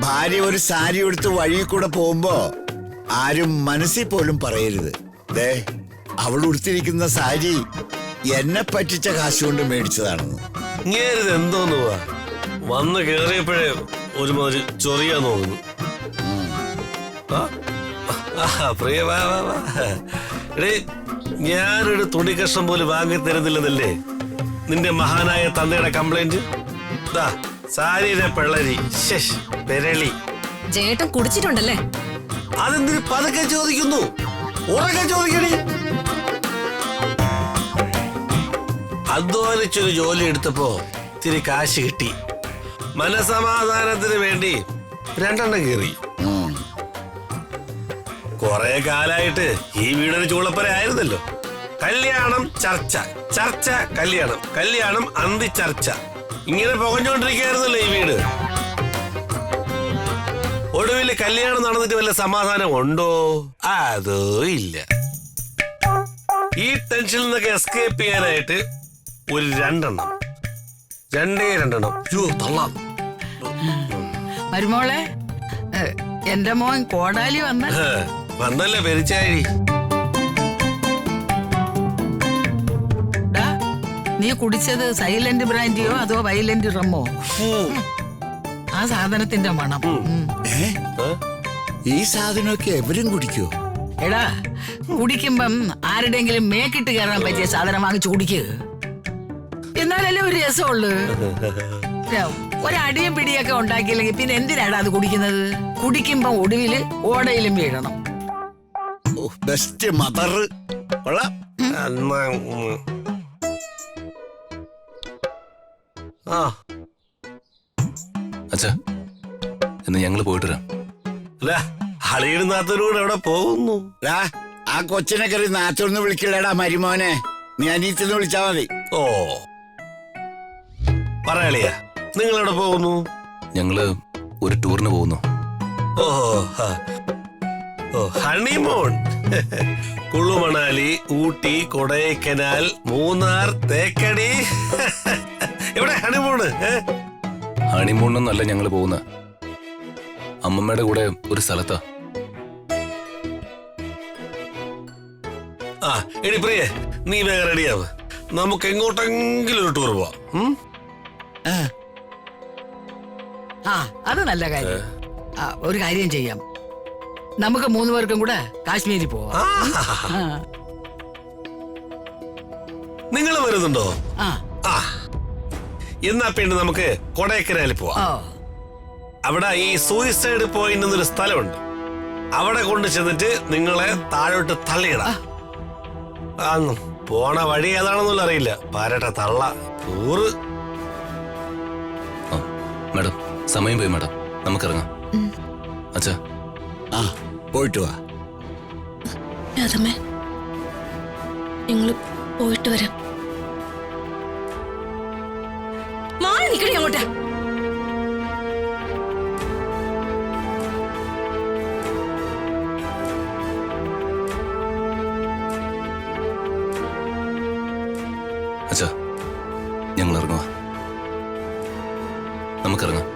ഭാര്യ ഒരു സാരി എടുത്ത് വഴി കൂടെ പോകുമ്പോ ആരും മനസ്സിൽ പോലും പറയരുത്, ദേ അവൾ ഉടുത്തിരിക്കുന്ന സാരി എന്നെ പറ്റിച്ച കാശുകൊണ്ട് മേടിച്ചതാണെന്ന്. ഇങ്ങേരുത് എന്തോന്ന് വന്ന് കേറിയപ്പോഴേ ഒരുമാതിരി ചൊറിയാൻ നോക്കുന്നു. പ്രിയ വാ വാ വാ. എടേ, ഞാനൊരു തുണി കഷ്ണം പോലും വാങ്ങി തരുന്നില്ലെന്നല്ലേ നിന്റെ മഹാനായ തന്തയുടെ കംപ്ലൈന്റ്? സാരിയുടെ പിള്ളരി പെരളി. ചേട്ടൻ കുടിച്ചിട്ടുണ്ടല്ലേ? അതെന്തിന് പതുക്കെ ചോദിക്കുന്നു? ഉറക്കെ ചോദിക്കണേ. അധ്വാനിച്ചൊരു ജോലി എടുത്തപ്പോ ഇത്തിരി കാശ് കിട്ടി. മനസമാധാനത്തിന് വേണ്ടി 2 എണ്ണം കീറി. കൊറേ കാലായിട്ട് ഈ വീടൊരു ചൂളപ്പര ആയിരുന്നല്ലോ. കല്യാണം ചർച്ച, ചർച്ച കല്യാണം, കല്യാണം അന്തി ചർച്ച, ഇങ്ങനെ പുകഞ്ഞോണ്ടിരിക്കുകയായിരുന്നല്ലോ ഈ വീട്. ഒടുവില് കല്യാണം നടന്നിട്ട് വല്ല സമാധാനം ഉണ്ടോ? അതോ ഇല്ല. ഈ ടെൻഷനിൽ നിന്നൊക്കെ എസ്കേപ്പ് ചെയ്യാനായിട്ട് ഒരു 2 എണ്ണം, 2 എണ്ണം തള്ളാം. മരുമോളെ, എന്റെ മോൻ കോടാലി വന്നല്ലേ പെരിച്ചാഴി. നീ കുടിച്ചത് സൈലന്റ് ബ്രാൻഡിയോ അതോ വയലന്റ് റമ്മോ? ആ സാധനത്തിന്റെ മണം. ഈ സാധനമൊക്കെ എവരും കുടിക്കോ? എടാ, കുടിക്കുമ്പം ആരുടെങ്കിലും മേക്കിട്ട് കയറാൻ പറ്റിയ സാധനം വാങ്ങിച്ചു കുടിക്കുക. എന്നാലല്ലേ ഒരു രസമുള്ളു. ഒരടിയും പിടിയൊക്കെ ഉണ്ടാക്കിയില്ലെങ്കിൽ പിന്നെ എന്തിനാണ് അത് കുടിക്കുന്നത്? കുടിക്കുമ്പോ ഒടുവില് ഓടയിലും വീഴണം. Best mother. അച്ഛാ, എന്ന് ഞങ്ങള് പോയിട്ട് വരാം. അളിയിടുന്നാത്തൂടെ എവിടെ പോകുന്നു? ആ കൊച്ചിനെ കയറി നാത്തോന്ന് വിളിക്കില്ലടാ മരുമോനെ, നീ അനീത്തിന്ന് വിളിച്ചാ മതി. ഓ പറയാളിയാ, നിങ്ങൾ എവിടെ പോകുന്നു? ഞങ്ങള് ഒരു ടൂറിന് പോകുന്നു. ഓ ഹണിമൂൺ. കുളു മണാലി, ഊട്ടി, കൊടൈക്കനാൽ, മൂന്നാർ, തേക്കടി. എവിടെ ഹണിമൂണ്? ഹണിമൂണൊന്നല്ല ഞങ്ങള് പോകുന്ന, അമ്മമ്മയുടെ കൂടെ ഒരു സ്ഥലത്താ. എടി പ്രിയേ, നീ വേഗം റെഡിയാവ്. നമുക്ക് എങ്ങോട്ടെങ്കിലും ഒരു ടൂർ പോവാം. അത് നല്ല കാര്യം. ഒരു കാര്യം ചെയ്യാം, നമുക്ക് 3 പേർക്കും കൂടെ കാശ്മീരിൽ പോവാം. നിങ്ങൾ വരുന്നുണ്ടോ? എന്നാ പിന്നെ നമുക്ക് കൊടൈക്കനാലിൽ പോവാം. അവിടെ ഈ സൂയിസൈഡ് പോയിന്റ് എന്നൊരു സ്ഥലമുണ്ട്. അവിടെ കൊണ്ട് ചെന്നിട്ട് നിങ്ങളെ താഴോട്ട് തള്ളിയിടാം. പോണ വഴി ഏതാണെന്നുള്ള അറിയില്ല. പാരട്ട തള്ള ടൂറ്. മാഡം, സമയം പോയി മാഡം, നമുക്കിറങ്ങാം. അച്ഛാ, പോയിട്ട് വാ. ഞങ്ങള് പോയിട്ട് വരാം. മാറി നിക്കണേ അങ്ങോട്ട്. അച്ഛാ, ഞങ്ങൾ ഇറങ്ങുക, നമുക്കിറങ്ങാം.